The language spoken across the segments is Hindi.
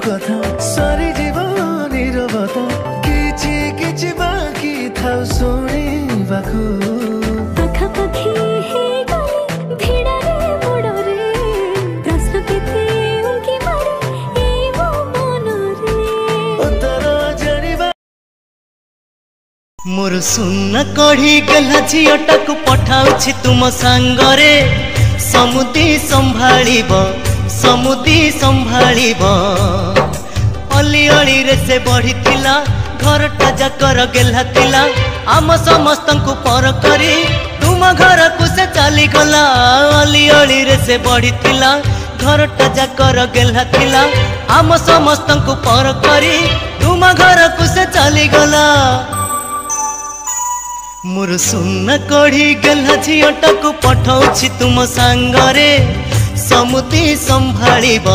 कथा सारी जीवन बता किछि किछि बाकी थाउ शुणिबाकू पाखापाखि हे गली भिड़ारे मोड़रे प्रश्न केते उनकी मारे ए मो मनरे उत्तर जानिबा मोर सुन कढ़ी गला झीटाक पठाउछि तुम सांगरे समुदी संभाळिब अली अली रे से बढ़िथिला घरटा जाकर गेला थिला आम समस्त को पर करी तुम घर को से चली गला अली अली रे से बढ़िथिला घरटा जाकर गेला थिला आम समस्त को पर करी तुम घर को से चली गला मोर सुन कढ़ी गला झीटा को पठाउछि तुम सांगरे समुदी संभाळिब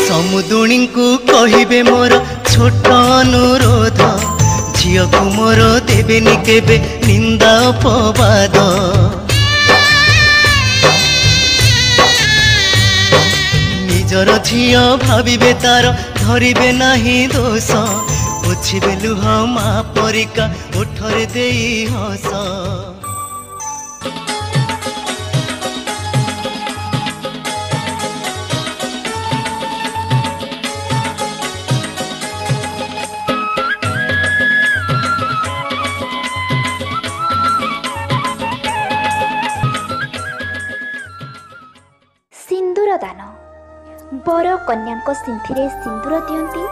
समुदुणी को कहिबे मोर छोट अनुरोध झियो को मोर देबेनी केबे निंदा अपवाद निजर झियो भाविबे तार धरिबे नाही दोष पोछिबे लुह मा परिका ओठरे देई हस सिंदूर दान बर कन्या सिंथिरे सिंदूर दियंती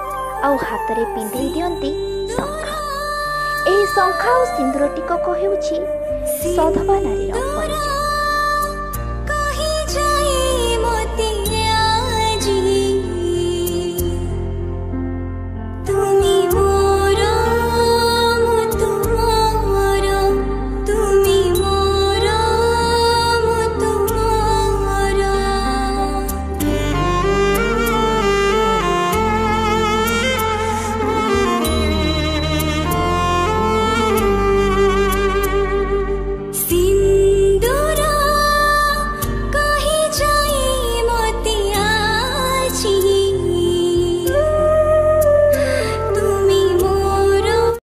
आउ हाथ में पिंधे दियंती शंखा ए शंखा और सिंदूर टिकक हेउछि सधवा नारीर परिचय।